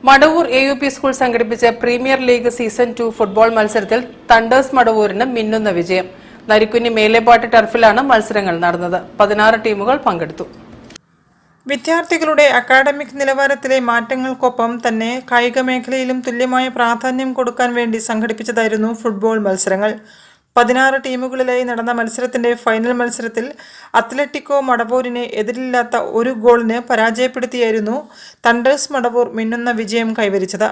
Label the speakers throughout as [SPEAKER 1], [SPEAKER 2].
[SPEAKER 1] Madavoor AUP school സംഘടിപ്പിച്ച premier league season 2 football മത്സരത്തിൽ thunders മടവൂരിന് മിന്നുന്ന വിജയം. നരിക്കുനി മേലേപ്പാട്ട് ടർഫിലാണ് മത്സരങ്ങൾ നടന്നത്. 16 ടീമുകൾ പങ്കെടുത്തു.
[SPEAKER 2] വിദ്യാർത്ഥികളുടെ അക്കാഡമിക് നിലവാരത്തിലെ മാറ്റങ്ങൾക്കൊപ്പം തന്നെ കായിക മേഖലയിലും തുല്യമായ പ്രാധാന്യം കൊടുക്കാൻ വേണ്ടി സംഘടിപ്പിച്ചതായിരുന്നു ഫുട്ബോൾ മത്സരങ്ങൾ. 16 ടീമുകളിലായി നടന്ന മത്സരത്തിന്റെ ഫൈനൽ മത്സരത്തിൽ അത്ലറ്റിക്കോ മടവൂരിനെ എതിരില്ലാത്ത ഒരു ഗോളിന് പരാജയപ്പെടുത്തിയായിരുന്നു തണ്ടേഴ്സ് മടവൂർ മിന്നുന്ന വിജയം കൈവരിച്ചത്.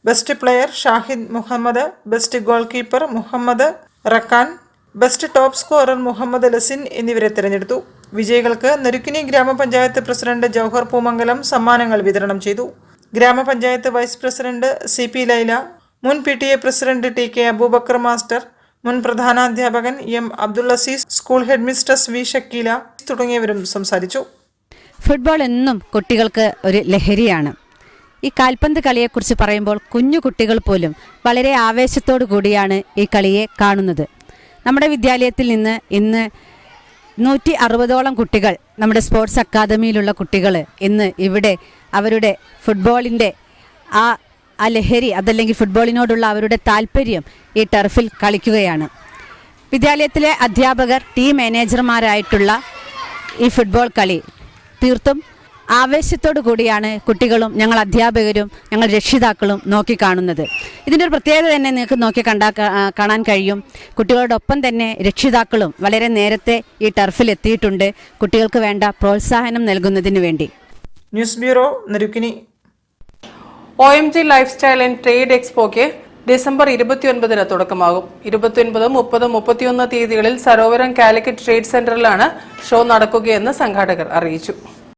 [SPEAKER 2] Best player Shahid Muhammad, best goalkeeper Muhammad Rakkan, best top scorer Muhammad Lasin എന്നിവരെ തിരഞ്ഞെടുത്തു. വിജയികൾക്ക് നരിക്കുനി ഗ്രാമപഞ്ചായത്ത് പ്രസിഡന്റ് ജൗഹർ പൂമംഗലം സമ്മാനങ്ങൾ വിതരണം ചെയ്തു. ഗ്രാമപഞ്ചായത്ത് വൈസ് പ്രസിഡന്റ് CP ലൈല, മുൻ PTA president TK Aboobacker master, മുൻ പ്രധാനാധ്യാപകൻ M Abdul Azeez, school headmistress V Shakeela തുടങ്ങിയവരും സംസാരിച്ചു.
[SPEAKER 3] ഫുട്ബോൾ എന്നും കുട്ടികൾക്ക് ഒരു ലഹരിയാണ്. ഈ കാൽപന്ത് കളിയെക്കുറിച്ച് പറയുമ്പോൾ കുഞ്ഞു കുട്ടികൾ പോലും വളരെ ആവേശത്തോടു കൂടിയാണ് ഈ കളിയെ കാണുന്നത്. നമ്മുടെ വിദ്യാലയത്തിൽ നിന്ന് ഇന്ന് 160ഓളം കുട്ടികൾ, നമ്മുടെ സ്പോർട്സ് അക്കാദമിയിലുള്ള കുട്ടികൾ ഇന്ന് ഇവിടെ അവരുടെ ഫുട്ബോളിൻ്റെ ആ ലഹരി, അതല്ലെങ്കിൽ ഫുട്ബോളിനോടുള്ള അവരുടെ താല്പര്യം ഈ ടർഫിൽ കളിക്കുകയാണ്. വിദ്യാലയത്തിലെ അധ്യാപകർ, ടീം മാനേജർമാരായിട്ടുള്ള ഈ ഫുട്ബോൾ കളി തീർത്തും ആവേശത്തോടു കൂടിയാണ് കുട്ടികളും ഞങ്ങൾ അധ്യാപകരും ഞങ്ങൾ രക്ഷിതാക്കളും നോക്കിക്കാണുന്നത്. ഇതിൻ്റെ ഒരു പ്രത്യേകത തന്നെ നിങ്ങൾക്ക് കാണാൻ കഴിയും. കുട്ടികളോടൊപ്പം തന്നെ രക്ഷിതാക്കളും വളരെ നേരത്തെ ഈ ടർഫിൽ എത്തിയിട്ടുണ്ട്, കുട്ടികൾക്ക് വേണ്ട പ്രോത്സാഹനം നൽകുന്നതിന് വേണ്ടി.
[SPEAKER 2] News bureau, Narikkuni.
[SPEAKER 1] OMG lifestyle and trade എക്സ്പോയ്ക്ക് ഡിസംബർ 29-ന് തുടക്കമാകും. 29, 30, 31 തീയതികളിൽ സരോവരം കാലിക്കറ്റ് ട്രേഡ് സെന്ററിലാണ് ഷോ നടക്കുകയെന്ന് സംഘാടകർ അറിയിച്ചു.